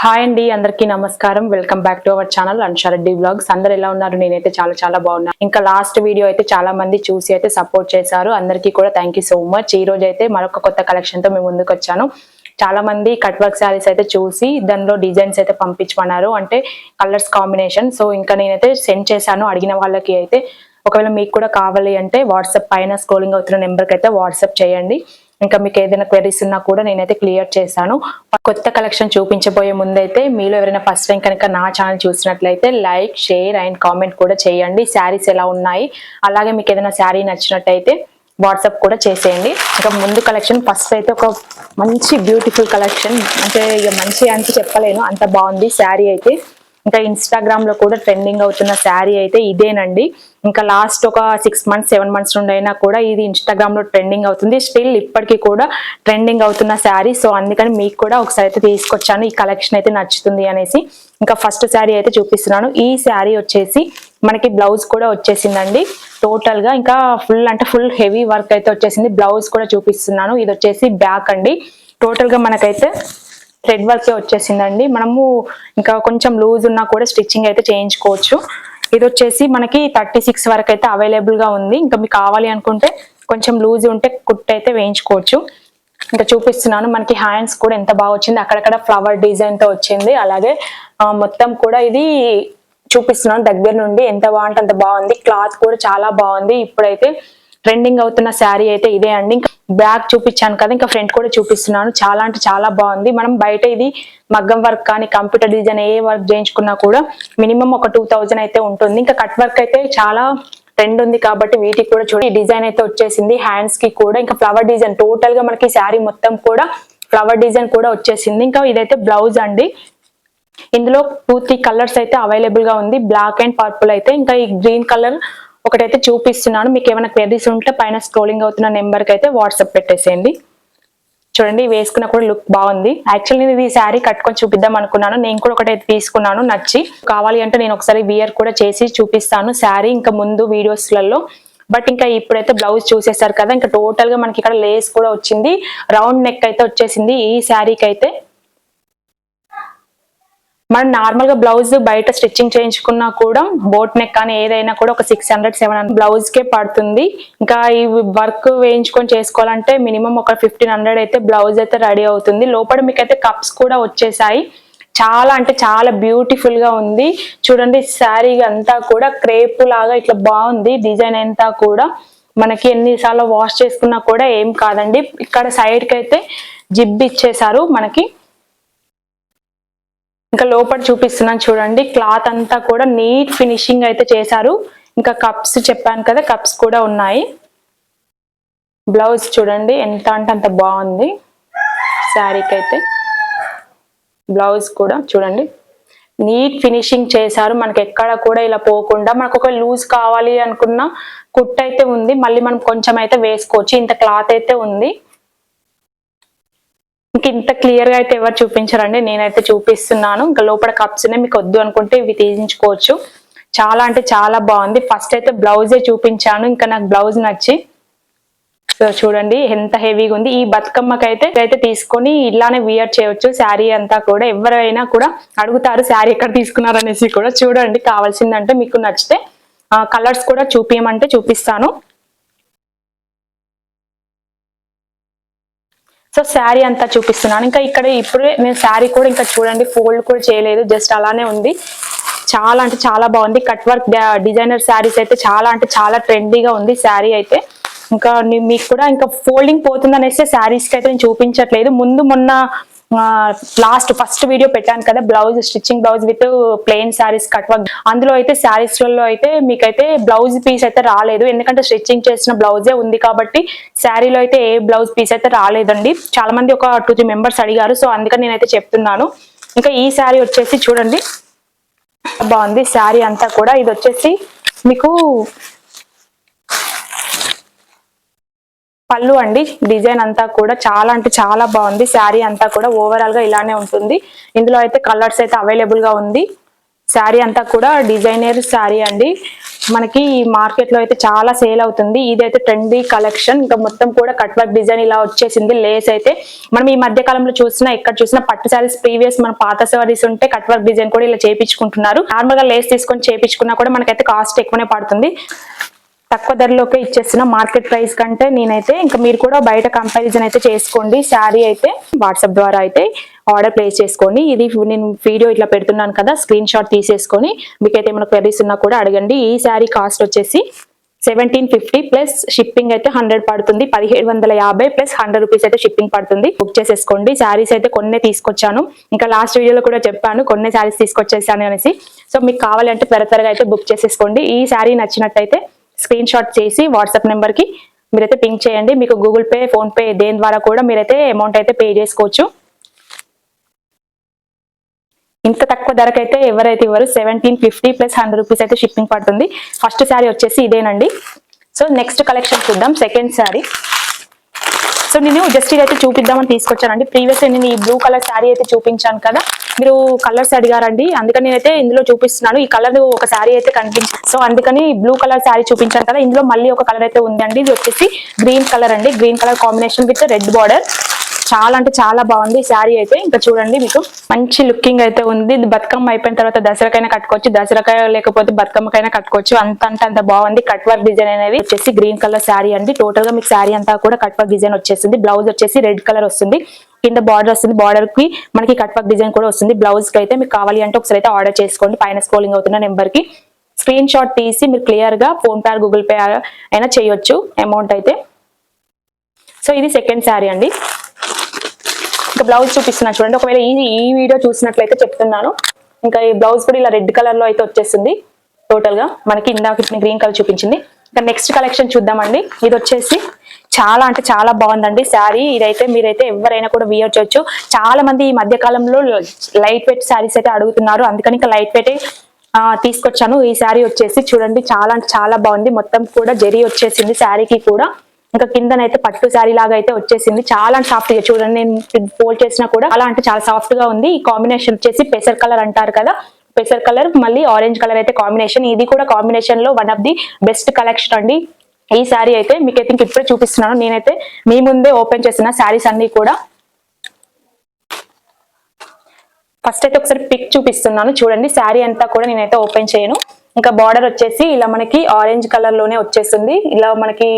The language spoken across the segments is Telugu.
హాయ్ అండి, అందరికీ నమస్కారం. Welcome back to our channel Ansha Reddy vlogs. అందరు ఎలా ఉన్నారు? నేనైతే చాలా బాగున్నాను. ఇంకా లాస్ట్ వీడియో అయితే చాలా మంది చూసి అయితే సపోర్ట్ చేశారు. అందరికీ కూడా థ్యాంక్ యూ సో మచ్. ఈ రోజు అయితే మరొక కొత్త కలెక్షన్ తో మేము ముందుకు వచ్చాను. చాలా మంది కట్ వర్క్ శారీస్ అయితే చూసి దానిలో డిజైన్స్ అయితే పంపించమన్నారు, అంటే కలర్స్ కాంబినేషన్. సో ఇంకా నేనైతే సెండ్ చేశాను అడిగిన వాళ్ళకి. అయితే ఒకవేళ మీకు కూడా కావాలి అంటే వాట్సాప్ పైన స్క్రోలింగ్ అవుతున్న నెంబర్కి అయితే వాట్సాప్ చేయండి. ఇంకా మీకు ఏదైనా క్వెరీస్ ఉన్నా కూడా నేనైతే క్లియర్ చేశాను. కొత్త కలెక్షన్ చూపించబోయే ముందైతే మీలో ఎవరైనా ఫస్ట్ టైం కనుక నా ఛానల్ చూసినట్లయితే లైక్, షేర్ అండ్ కామెంట్ కూడా చేయండి. శారీస్ ఎలా ఉన్నాయి, అలాగే మీకు ఏదైనా శారీ నచ్చినట్టయితే వాట్సాప్ కూడా చేసేయండి. ఇంకా ముందు కలెక్షన్ ఫస్ట్ అయితే ఒక మంచి బ్యూటిఫుల్ కలెక్షన్, అంటే ఇక మంచి అంటే చెప్పలేను, అంత బాగుంది శారీ అయితే. ఇంకా ఇన్స్టాగ్రామ్ లో కూడా ట్రెండింగ్ అవుతున్న శారీ అయితే ఇదేనండి. ఇంకా లాస్ట్ ఒక 6 months 7 months నుండి అయినా కూడా ఇది ఇన్స్టాగ్రామ్ లో ట్రెండింగ్ అవుతుంది. స్టిల్ ఇప్పటికీ కూడా ట్రెండింగ్ అవుతున్న శారీ. సో అందుకని మీకు కూడా ఒకసారి అయితే తీసుకొచ్చాను, ఈ కలెక్షన్ అయితే నచ్చుతుంది అనేసి. ఇంకా ఫస్ట్ శారీ అయితే చూపిస్తున్నాను. ఈ శారీ వచ్చేసి మనకి బ్లౌజ్ కూడా వచ్చేసిందండి టోటల్ గా. ఇంకా ఫుల్ హెవీ వర్క్ అయితే వచ్చేసింది. బ్లౌజ్ కూడా చూపిస్తున్నాను. ఇది వచ్చేసి బ్యాక్ అండి. టోటల్ గా మనకైతే థ్రెడ్ వర్క్ వచ్చేసిందండి. మనము ఇంకా కొంచెం లూజ్ ఉన్నా కూడా స్టిచ్చింగ్ అయితే చేయించుకోవచ్చు. ఇది వచ్చేసి మనకి 36 వరకు అయితే అవైలబుల్ గా ఉంది. ఇంకా మీకు కావాలి అనుకుంటే కొంచెం లూజ్ ఉంటే కుట్ అయితే వేయించుకోవచ్చు. ఇంకా చూపిస్తున్నాను. మనకి హ్యాండ్స్ కూడా ఎంత బాగా వచ్చింది, అక్కడక్కడ ఫ్లవర్ డిజైన్ తో వచ్చింది. అలాగే మొత్తం కూడా ఇది చూపిస్తున్నాను దగ్గర నుండి. ఎంత బాగుంటే అంత బాగుంది. క్లాత్ కూడా చాలా బాగుంది. ఇప్పుడైతే ట్రెండింగ్ అవుతున్న శారీ అయితే ఇదే అండి. ఇంకా బ్యాక్ చూపించాను కదా, ఇంకా ఫ్రంట్ కూడా చూపిస్తున్నాను. చాలా అంటే చాలా బాగుంది. మనం బయట ఇది మగ్గం వర్క్ కానీ కంప్యూటర్ డిజైన్ ఏ వర్క్ చేయించుకున్నా కూడా మినిమం ఒక 2000 అయితే ఉంటుంది. ఇంకా కట్ వర్క్ అయితే చాలా ట్రెండ్ ఉంది కాబట్టి వీటికి కూడా చూడండి డిజైన్ అయితే వచ్చేసింది. హ్యాండ్స్ కి కూడా ఇంకా ఫ్లవర్ డిజైన్, టోటల్ గా మనకి శారీ మొత్తం కూడా ఫ్లవర్ డిజైన్ కూడా వచ్చేసింది. ఇంకా ఇదైతే బ్లౌజ్ అండి. ఇందులో 2-3 కలర్స్ అయితే అవైలబుల్ గా ఉంది, బ్లాక్ అండ్ పర్పుల్ అయితే. ఇంకా ఈ గ్రీన్ కలర్ ఒకటైతే చూపిస్తున్నాను. మీకు ఏమైనా క్వెరీస్ ఉంటే పైన స్క్రోలింగ్ అవుతున్న నెంబర్ కి అయితే వాట్సాప్ పెట్టేసేయండి. చూడండి వేసుకున్నా కూడా లుక్ బాగుంది. యాక్చువల్లీ నేను ఈ శారీ కట్టుకొని చూపిద్దాం అనుకున్నాను. నేను కూడా ఒకటైతే తీసుకున్నాను నచ్చి. కావాలి అంటే నేను ఒకసారి వియర్ కూడా చేసి చూపిస్తాను శారీ ఇంకా ముందు వీడియోస్లలో. బట్ ఇంకా ఇప్పుడైతే బ్లౌజ్ చూసేసారు కదా. ఇంకా టోటల్ గా మనకి ఇక్కడ లేస్ కూడా వచ్చింది, రౌండ్ నెక్ అయితే వచ్చేసింది ఈ శారీకి అయితే. మనం నార్మల్ గా బ్లౌజ్ బయట స్టిచ్చింగ్ చేయించుకున్నా కూడా బోట్ నెక్ కానీ ఏదైనా కూడా ఒక 600-700 బ్లౌజ్ కే పడుతుంది. ఇంకా ఈ వర్క్ వేయించుకొని చేసుకోవాలంటే మినిమం ఒక 1500 అయితే బ్లౌజ్ అయితే రెడీ అవుతుంది. లోపల మీకైతే కప్స్ కూడా వచ్చేసాయి. చాలా అంటే చాలా బ్యూటిఫుల్ గా ఉంది. చూడండి శారీ అంతా కూడా క్రేప్ లాగా ఇట్లా బాగుంది. డిజైన్ అంతా కూడా మనకి ఎన్నిసార్లు వాష్ చేసుకున్నా కూడా ఏం కాదండి. ఇక్కడ సైడ్ కి అయితే జిబ్ ఇచ్చేసారు మనకి. ఇంకా లోపల చూపిస్తున్నాను చూడండి. క్లాత్ అంతా కూడా నీట్ ఫినిషింగ్ అయితే చేశారు. ఇంకా కప్స్ చెప్పాను కదా, కప్స్ కూడా ఉన్నాయి. బ్లౌజ్ చూడండి ఎంత అంటే అంత బాగుంది శారీకి అయితే. బ్లౌజ్ కూడా చూడండి నీట్ ఫినిషింగ్ చేశారు. మనకి ఎక్కడ కూడా ఇలా పోకుండా, మనకు ఒక లూజ్ కావాలి అనుకున్న కుట్ అయితే ఉంది. మళ్ళీ మనం కొంచెం అయితే వేసుకోవచ్చు. ఇంత క్లాత్ అయితే ఉంది. ఇంత క్లియర్ గా అయితే ఎవరు చూపించారండి, నేనైతే చూపిస్తున్నాను. ఇంకా లోపల కప్స్ మీకు వద్దు అనుకుంటే ఇవి తీయించుకోవచ్చు. చాలా అంటే చాలా బాగుంది. ఫస్ట్ అయితే బ్లౌజే చూపించాను, ఇంకా నాకు బ్లౌజ్ నచ్చి. సో చూడండి ఎంత హెవీగా ఉంది. ఈ బతుకమ్మకి అయితే తీసుకొని ఇలానే వియర్ చేయవచ్చు. శారీ అంతా కూడా ఎవరైనా కూడా అడుగుతారు శారీ ఎక్కడ తీసుకున్నారు అనేసి కూడా. చూడండి కావాల్సిందంటే మీకు నచ్చితే కలర్స్ కూడా చూపించమంటే చూపిస్తాను. సో శారీ అంతా చూపిస్తున్నాను. ఇంకా ఇక్కడ ఇప్పుడే నేను శారీ కూడా ఇంకా చూడండి ఫోల్డ్ కూడా చేయలేదు, జస్ట్ అలానే ఉంది. చాలా అంటే చాలా బాగుంది. కట్ వర్క్ డిజైనర్ శారీస్ అయితే చాలా అంటే చాలా ట్రెండీగా ఉంది శారీ అయితే. ఇంకా మీకు కూడా ఇంకా ఫోల్డింగ్ పోతుంది అనేసి శారీస్ కి అయితే నేను చూపించట్లేదు. మొన్న ఫస్ట్ వీడియో పెట్టాను కదా, blouse stitching blouse with plain saris cut work. అందులో అయితే శారీస్ లలో అయితే మీకైతే బ్లౌజ్ పీస్ అయితే రాలేదు, ఎందుకంటే స్టిచ్చింగ్ చేసిన బ్లౌజే ఉంది కాబట్టి. శారీలో అయితే ఏ బ్లౌజ్ పీస్ అయితే రాలేదండి. చాలా మంది ఒక 2-3 మెంబర్స్ అడిగారు, సో అందుకని నేనైతే చెప్తున్నాను. ఇంకా ఈ శారీ వచ్చేసి చూడండి బాగుంది శారీ అంతా కూడా. ఇది వచ్చేసి మీకు పళ్ళు అండి. డిజైన్ అంతా కూడా చాలా అంటే చాలా బాగుంది. శారీ అంతా కూడా ఓవరాల్ గా ఇలానే ఉంటుంది. ఇందులో అయితే కలర్స్ అయితే అవైలబుల్ గా ఉంది. శారీ అంతా కూడా డిజైనర్ శారీ అండి. మనకి మార్కెట్ లో అయితే చాలా సేల్ అవుతుంది. ఇదైతే ట్రెండీ కలెక్షన్. ఇంకా మొత్తం కూడా కట్ వర్క్ డిజైన్ ఇలా వచ్చేసింది. లేస్ అయితే మనం ఈ మధ్య కాలంలో చూసినా ఎక్కడ చూసినా పట్టు శారీస్ ప్రీవియస్ మన పాత శారీస్ ఉంటే కట్ వర్క్ డిజైన్ కూడా ఇలా చేపించుకుంటున్నారు. నార్మల్ గా లేస్ తీసుకొని చేపించుకున్నా కూడా మనకైతే కాస్ట్ ఎక్కువనే పడుతుంది. తక్కువ ధరలోకి ఇచ్చేసిన మార్కెట్ ప్రైస్ కంటే నేనైతే ఇంకా మీరు కూడా బయట కంపారిజన్ అయితే చేసుకోండి. శారీ అయితే వాట్సాప్ ద్వారా అయితే ఆర్డర్ ప్లేస్ చేసుకోండి. ఇది నేను వీడియో ఇట్లా పెడుతున్నాను కదా, స్క్రీన్ షాట్ తీసేసుకొని మీకైతే ఏమైనా క్వెరీస్ ఉన్నా కూడా అడగండి. ఈ శారీ కాస్ట్ వచ్చేసి 1750 ప్లస్ షిప్పింగ్ అయితే 100 పడుతుంది. 1750 ప్లస్ 100 రూపీస్ అయితే షిప్పింగ్ పడుతుంది. బుక్ చేసేసుకోండి. శారీస్ అయితే కొన్ని తీసుకొచ్చాను, ఇంకా లాస్ట్ వీడియోలో కూడా చెప్పాను కొన్ని శారీస్ తీసుకొచ్చేసాను అనేసి. సో మీకు కావాలంటే త్వరగా అయితే బుక్ చేసేసుకోండి. ఈ శారీ నచ్చినట్టయితే స్క్రీన్ షాట్ చేసి వాట్సాప్ నెంబర్ కి మీరైతే పింక్ చేయండి. మీకు గూగుల్ పే, ఫోన్ పే దేని ద్వారా కూడా మీరైతే అమౌంట్ అయితే పే చేసుకోవచ్చు. ఇంత తక్కువ ధరకైతే ఎవరైతే ఇవ్వరు. 1750 ప్లస్ 100 రూపీస్ అయితే షిప్పింగ్ పడుతుంది. ఫస్ట్ శారీ వచ్చేసి ఇదేనండి. సో నెక్స్ట్ కలెక్షన్ చూద్దాం. సెకండ్ శారీ. సో నేను జస్ట్ ఇదైతే చూపిద్దామని తీసుకొచ్చానండి. ప్రీవియస్ నేను ఈ బ్లూ కలర్ శారీ అయితే చూపించాను కదా, మీరు కలర్స్ అడిగారండి, అందుకని నేనైతే ఇందులో చూపిస్తున్నాను. ఈ కలర్ ఒక శారీ అయితే కనిపించింది, సో అందుకని బ్లూ కలర్ శారీ చూపించాను కదా. ఇందులో మళ్ళీ ఒక కలర్ అయితే ఉందండి. ఇది వచ్చేసి గ్రీన్ కలర్ అండి. Green colour combination with red border. చాలా అంటే చాలా బాగుంది శారీ అయితే. ఇంకా చూడండి, మీకు మంచి లుకింగ్ అయితే ఉంది. బతుకమ్మ అయిపోయిన తర్వాత దసరాకైనా కట్టుకోవచ్చు, దసరాకై లేకపోతే బతుకమ్మకైనా కట్టుకోవచ్చు. అంత బాగుంది. కట్ వర్క్ డిజైన్ అనేది వచ్చేసి గ్రీన్ కలర్ శారీ అండి. టోటల్ గా మీకు శారీ అంతా కూడా కట్ వర్క్ డిజైన్ వచ్చేసింది. బ్లౌజ్ వచ్చేసి రెడ్ కలర్ వస్తుంది, కింద బార్డర్ వస్తుంది. బార్డర్ కి మనకి కట్ వర్క్ డిజైన్ కూడా వస్తుంది. బ్లౌజ్ కి అయితే మీకు కావాలి అంటే ఒకసారి అయితే ఆర్డర్ చేసుకోండి. పైన స్క్రోలింగ్ అవుతున్న నెంబర్ కి స్క్రీన్ షాట్ తీసి మీరు క్లియర్ గా ఫోన్ పే, గూగుల్ పే అయినా చేయొచ్చు అమౌంట్ అయితే. సో ఇది సెకండ్ శారీ అండి. ఇంకా బ్లౌజ్ చూపిస్తున్నా చూడండి. ఒకవేళ ఈ వీడియో చూసినట్లయితే చెప్తున్నాను, ఇంకా ఈ బ్లౌజ్ కూడా ఇలా రెడ్ కలర్ లో అయితే వచ్చేస్తుంది. టోటల్ గా మనకి ఇందాక గ్రీన్ కలర్ చూపించింది. ఇంకా నెక్స్ట్ కలెక్షన్ చూద్దామండి. ఇది వచ్చేసి చాలా అంటే చాలా బాగుందండి శారీ. ఇదైతే మీరైతే ఎవరైనా కూడా వియర్ చేయొచ్చు. చాలా మంది ఈ మధ్య కాలంలో లైట్ వెయిట్ శారీస్ అయితే అడుగుతున్నారు, అందుకని ఇంకా లైట్ వెయిట్ తీసుకొచ్చాను. ఈ శారీ వచ్చేసి చూడండి, చాలా అంటే చాలా బాగుంది. మొత్తం కూడా జరీ వచ్చేసింది శారీకి కూడా. ఇంకా కిందనైతే పట్టు శారీ లాగా అయితే వచ్చేసింది. చాలా సాఫ్ట్ గా చూడండి, నేను ఫోల్డ్ చేసినా కూడా అలా అంటే చాలా సాఫ్ట్ గా ఉంది. ఈ కాంబినేషన్ వచ్చేసి పెసర్ కలర్ అంటారు కదా, పెసర్ కలర్ మళ్ళీ ఆరెంజ్ కలర్ అయితే కాంబినేషన్. ఇది కూడా కాంబినేషన్ లో one of the best collection అండి. ఈ శారీ అయితే మీకైతే ఇంక ఇప్పుడే చూపిస్తున్నాను. నేనైతే మీ ముందే ఓపెన్ చేసిన శారీస్ అన్ని కూడా. ఫస్ట్ అయితే ఒకసారి పిక్ చూపిస్తున్నాను చూడండి. శారీ అంతా కూడా నేనైతే ఓపెన్ చేయను. ఇంకా బార్డర్ వచ్చేసి ఇలా మనకి ఆరెంజ్ కలర్ లోనే వచ్చేసింది. ఇలా మనకి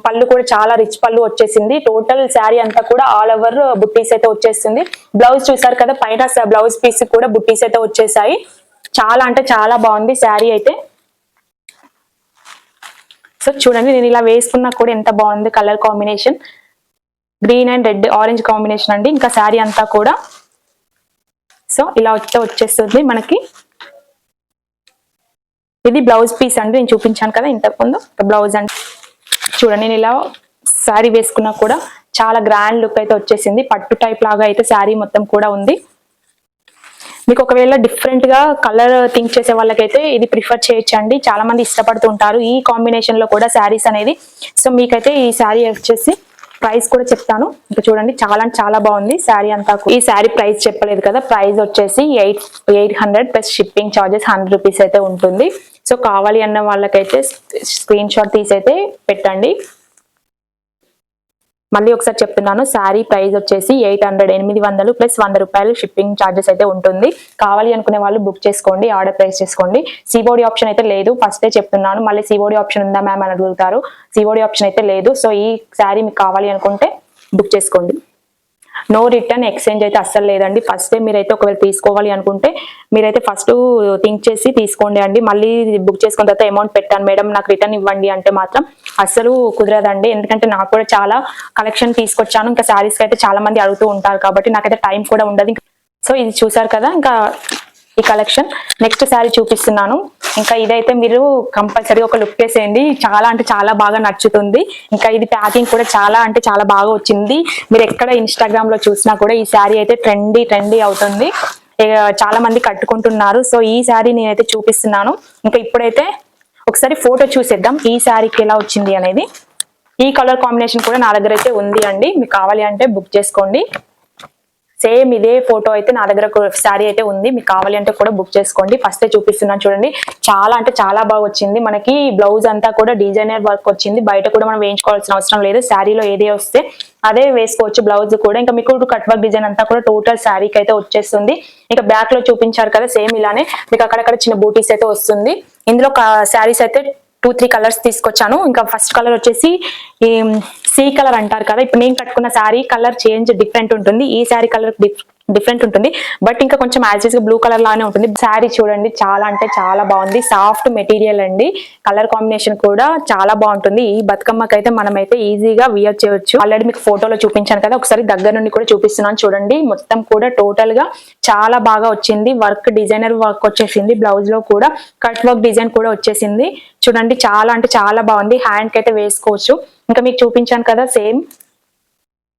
పళ్ళు కూడా చాలా రిచ్ పళ్ళు వచ్చేసింది. టోటల్ శారీ అంతా కూడా ఆల్ ఓవర్ బుట్టీస్ అయితే వచ్చేస్తుంది. బ్లౌజ్ చూసారు కదా, పైన బ్లౌజ్ పీస్ కూడా బుట్టీస్ అయితే వచ్చేసాయి. చాలా అంటే చాలా బాగుంది శారీ అయితే. సో చూడండి, నేను ఇలా వేసుకున్నా కూడా ఎంత బాగుంది colour combination. Green and red orange combination అండి. ఇంకా శారీ అంతా కూడా సో ఇలా వచ్చేస్తుంది మనకి. ఇది బ్లౌజ్ పీస్ అండి, నేను చూపించాను కదా ఇంతకు ముందు బ్లౌజ్ అండి. చూడండి, నేను ఇలా శారీ వేసుకున్నా కూడా చాలా గ్రాండ్ లుక్ అయితే వచ్చేసింది. పట్టు టైప్ లాగా అయితే శారీ మొత్తం కూడా ఉంది. మీకు ఒకవేళ డిఫరెంట్ గా కలర్ థింక్ చేసే వాళ్ళకైతే ఇది ప్రిఫర్ చేయొచ్చండి. చాలా మంది ఇష్టపడుతుంటారు ఈ కాంబినేషన్ లో కూడా శారీస్ అనేది. సో మీకైతే ఈ శారీ వచ్చేసి ప్రైస్ కూడా చెప్తాను. ఇంకా చూడండి, చాలా అంటే చాలా బాగుంది శారీ అంతా. ఈ శారీ ప్రైస్ చెప్పలేదు కదా, ప్రైస్ వచ్చేసి 800 ప్లస్ షిప్పింగ్ చార్జెస్ 100 రూపీస్ అయితే ఉంటుంది. సో కావాలి అన్న వాళ్ళకైతే స్క్రీన్ షాట్ తీసి అయితే పెట్టండి. మళ్ళీ ఒకసారి చెప్తున్నాను, శారీ ప్రైస్ వచ్చేసి 800 ప్లస్ 100 రూపాయలు షిప్పింగ్ ఛార్జెస్ అయితే ఉంటుంది. కావాలి అనుకునే వాళ్ళు బుక్ చేసుకోండి, ఆర్డర్ ప్లేస్ చేసుకోండి. సిఓడి ఆప్షన్ అయితే లేదు, ఫస్టే చెప్తున్నాను. మళ్ళీ సిఓడి ఆప్షన్ ఉందా మ్యామ్ అని అడుగుతారు. సిఓడి ఆప్షన్ అయితే లేదు. సో ఈ శారీ మీకు కావాలి అనుకుంటే బుక్ చేసుకోండి. నో రిటర్న్ ఎక్స్చేంజ్ అయితే అస్సలు లేదండి. ఫస్ట్ మీరైతే ఒకవేళ తీసుకోవాలి అనుకుంటే మీరైతే ఫస్ట్ థింక్ చేసి తీసుకోండి అండి. మళ్ళీ బుక్ చేసుకున్న తర్వాత అమౌంట్ పెట్టాను మేడం నాకు రిటర్న్ ఇవ్వండి అంటే మాత్రం అస్సలు కుదరదండి. ఎందుకంటే నాకు కూడా చాలా కలెక్షన్ తీసుకొచ్చాను. ఇంకా శారీస్ అయితే చాలా మంది అడుగుతూ ఉంటారు కాబట్టి నాకైతే టైం కూడా ఉండదు. సో ఇది చూసారు కదా, ఇంకా ఈ కలెక్షన్. నెక్స్ట్ శారీ చూపిస్తున్నాను. ఇంకా ఇదైతే మీరు కంపల్సరీగా ఒక లుక్ వేసేయండి, చాలా అంటే చాలా బాగా నచ్చుతుంది. ఇంకా ఇది ప్యాకింగ్ కూడా చాలా అంటే చాలా బాగా వచ్చింది. మీరు ఎక్కడ ఇన్స్టాగ్రామ్ లో చూసినా కూడా ఈ శారీ అయితే ట్రెండీ అవుతుంది. చాలా మంది కట్టుకుంటున్నారు. సో ఈ శారీ నేనైతే చూపిస్తున్నాను. ఇంకా ఇప్పుడైతే ఒకసారి ఫోటో చూసేద్దాం ఈ శారీకి ఎలా వచ్చింది అనేది. ఈ కలర్ కాంబినేషన్ కూడా నా దగ్గర అయితే ఉంది అండి. మీకు కావాలి అంటే బుక్ చేసుకోండి. సేమ్ ఇదే ఫోటో అయితే నా దగ్గర శారీ అయితే ఉంది, మీకు కావాలి అంటే కూడా బుక్ చేసుకోండి. ఫస్ట్ చూపిస్తున్నాను చూడండి, చాలా అంటే చాలా బాగా వచ్చింది. మనకి బ్లౌజ్ అంతా కూడా డిజైనర్ వర్క్ వచ్చింది, బయట కూడా మనం వేయించుకోవాల్సిన అవసరం లేదు. శారీలో ఏదే వస్తే అదే వేసుకోవచ్చు. బ్లౌజ్ కూడా ఇంకా మీకు కట్ వర్క్ డిజైన్ అంతా కూడా టోటల్ శారీకి అయితే వచ్చేస్తుంది. ఇంకా బ్యాక్ లో చూపించారు కదా సేమ్ ఇలానే మీకు అక్కడక్కడ చిన్న బూటీస్ అయితే వస్తుంది. ఇందులో శారీస్ అయితే 2-3 కలర్స్ తీసుకొచ్చాను. ఇంకా ఫస్ట్ కలర్ వచ్చేసి ఈ సీ కలర్ అంటారు కదా, ఇప్పుడు నేను కట్టుకున్న శారీ కలర్ చేంజ్ డిఫరెంట్ ఉంటుంది, ఈ శారీ కలర్ డిఫరెంట్ ఉంటుంది, బట్ ఇంకా కొంచెం యాజ్ బ్లూ కలర్ లానే ఉంటుంది. శారీ చూడండి చాలా అంటే చాలా బాగుంది, సాఫ్ట్ మెటీరియల్ అండి, కలర్ కాంబినేషన్ కూడా చాలా బాగుంటుంది. ఈ బతుకమ్మకి అయితే మనం అయితే ఈజీగా వియర్ చేయొచ్చు. ఆల్రెడీ మీకు ఫోటోలో చూపించాను కదా, ఒకసారి దగ్గర నుండి కూడా చూపిస్తున్నాను చూడండి. మొత్తం కూడా టోటల్ గా చాలా బాగా వచ్చింది. వర్క్ డిజైనర్ వర్క్ వచ్చేసింది, బ్లౌజ్ లో కూడా కట్ వర్క్ డిజైన్ కూడా వచ్చేసింది. చూడండి చాలా అంటే చాలా బాగుంది, హ్యాండ్ కి అయితే వేసుకోవచ్చు. ఇంకా మీకు చూపించాను కదా సేమ్,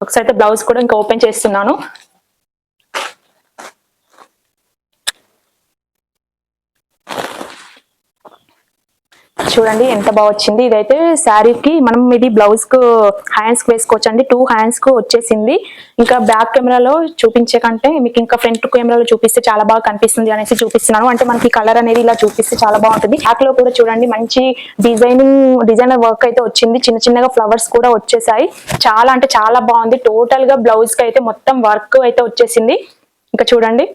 ఒకసారి అయితే బ్లౌజ్ కూడా ఇంకా ఓపెన్ చేస్తున్నాను. చూడండి ఎంత బాగా వచ్చింది. ఇదైతే శారీకి మనం ఇది బ్లౌజ్ కు హ్యాండ్స్ కి వేసుకోవచ్చు అండి, 2 హ్యాండ్స్ కు వచ్చేసింది. ఇంకా బ్యాక్ కెమెరాలో చూపించే కంటే మీకు ఇంకా ఫ్రంట్ కెమెరాలో చూపిస్తే చాలా బాగా కనిపిస్తుంది అనేసి చూపిస్తున్నాను. అంటే మనకి కలర్ అనేది ఇలా చూపిస్తే చాలా బాగుంటుంది. బ్యాక్ లో కూడా చూడండి మంచి డిజైనర్ వర్క్ అయితే వచ్చింది, చిన్న చిన్నగా ఫ్లవర్స్ కూడా వచ్చేసాయి. చాలా అంటే చాలా బాగుంది. టోటల్ గా బ్లౌజ్ కి అయితే మొత్తం వర్క్ అయితే వచ్చేసింది. ఇంకా చూడండి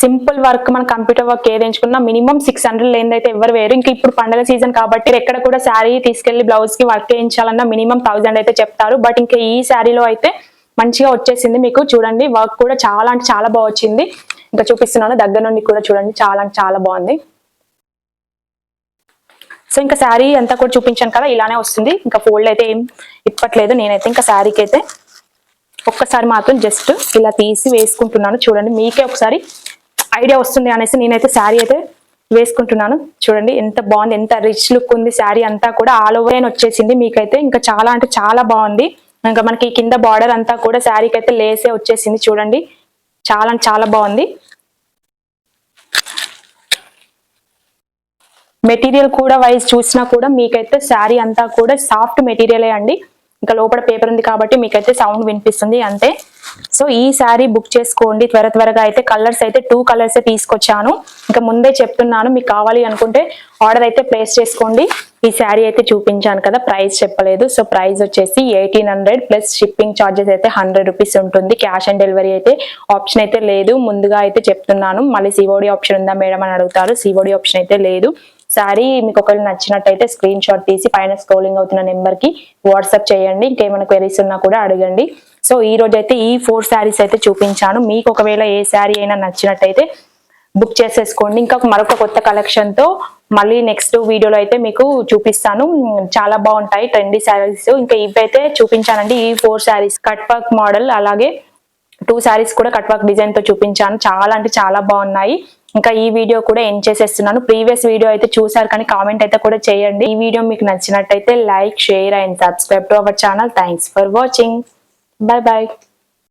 సింపుల్ వర్క్, మన కంప్యూటర్ వర్క్ ఏది ఎంచుకున్నా మినిమం 600 లేనిదైతే ఎవరు వేరు. ఇంకా ఇప్పుడు పండుగ సీజన్ కాబట్టి ఎక్కడ కూడా శారీ తీసుకెళ్లి బ్లౌజ్ కి వర్క్ చేయించాలన్నా మినిమం 1000 అయితే చెప్తారు. బట్ ఇంకా ఈ శారీలో అయితే మంచిగా వచ్చేసింది. మీకు చూడండి వర్క్ కూడా చాలా అంటే చాలా బాగా వచ్చింది. ఇంకా చూపిస్తున్నాను దగ్గర నుండి కూడా చూడండి, చాలా అంటే చాలా బాగుంది. సో ఇంకా శారీ అంతా కూడా చూపించాను కదా, ఇలానే వస్తుంది. ఇంకా ఫోల్డ్ అయితే ఏం ఇప్పట్లేదు నేనైతే. ఇంకా శారీకి అయితే ఒక్కసారి మాత్రం జస్ట్ ఇలా తీసి వేసుకుంటున్నాను. చూడండి మీకే ఒకసారి ఐడియా వస్తుంది అనేసి నేనైతే శారీ అయితే వేసుకుంటున్నాను. చూడండి ఎంత బాగుంది, ఎంత రిచ్ లుక్ ఉంది. శారీ అంతా కూడా ఆల్ ఓవర్ వచ్చేసింది మీకైతే. ఇంకా చాలా అంటే చాలా బాగుంది. ఇంకా మనకి కింద బార్డర్ అంతా కూడా శారీకి అయితే లేసే వచ్చేసింది. చూడండి చాలా అంటే చాలా బాగుంది. మెటీరియల్ కూడా వైజ్ చూసినా కూడా మీకైతే శారీ అంతా కూడా సాఫ్ట్ మెటీరియలే అండి. ఇంకా లోపల పేపర్ ఉంది కాబట్టి మీకైతే సౌండ్ వినిపిస్తుంది అంతే. సో ఈ శారీ బుక్ చేసుకోండి త్వరగా. అయితే కలర్స్ అయితే 2 కలర్స్ తీసుకొచ్చాను. ఇంకా ముందే చెప్తున్నాను, మీకు కావాలి అనుకుంటే ఆర్డర్ అయితే ప్లేస్ చేసుకోండి. ఈ శారీ అయితే చూపించాను కదా, ప్రైస్ చెప్పలేదు. సో ప్రైస్ వచ్చేసి 1800 ప్లస్ షిప్పింగ్ ఛార్జెస్ అయితే 100 రూపీస్ ఉంటుంది. క్యాష్ ఆన్ డెలివరీ అయితే ఆప్షన్ అయితే లేదు, ముందుగా అయితే చెప్తున్నాను. మళ్ళీ సిఓడి ఆప్షన్ ఉందా మేడం అని అడుగుతారు, సిఓడి ఆప్షన్ అయితే లేదు. శారీ మీకు ఒకవేళ నచ్చినట్టయితే స్క్రీన్ షాట్ తీసి పైన స్క్రోలింగ్ అవుతున్న నెంబర్ కి వాట్సాప్ చేయండి. ఇంకేమైనా క్వెరీస్ ఉన్నా కూడా అడగండి. సో ఈ రోజు అయితే ఈ 4 శారీస్ అయితే చూపించాను. మీకు ఒకవేళ ఏ శారీ అయినా నచ్చినట్టయితే బుక్ చేసేసుకోండి. ఇంకా మరొక కొత్త కలెక్షన్ తో మళ్ళీ నెక్స్ట్ వీడియోలో అయితే మీకు చూపిస్తాను. చాలా బాగుంటాయి ట్రెండీ శారీస్. ఇంకా ఇవైతే చూపించానండి, ఈ 4 శారీస్ కట్ వర్క్ మోడల్, అలాగే 2 శారీస్ కూడా కట్ వర్క్ డిజైన్ తో చూపించాను. చాలా అంటే చాలా బాగున్నాయి. ఇంకా ఈ వీడియో కూడా ఎండ్ చేసేస్తున్నాను. ప్రీవియస్ వీడియో అయితే చూసారు కానీ కామెంట్ అయితే కూడా చేయండి. ఈ వీడియో మీకు నచ్చినట్టయితే like, share and subscribe to our channel. Thanks for watching. Bye bye.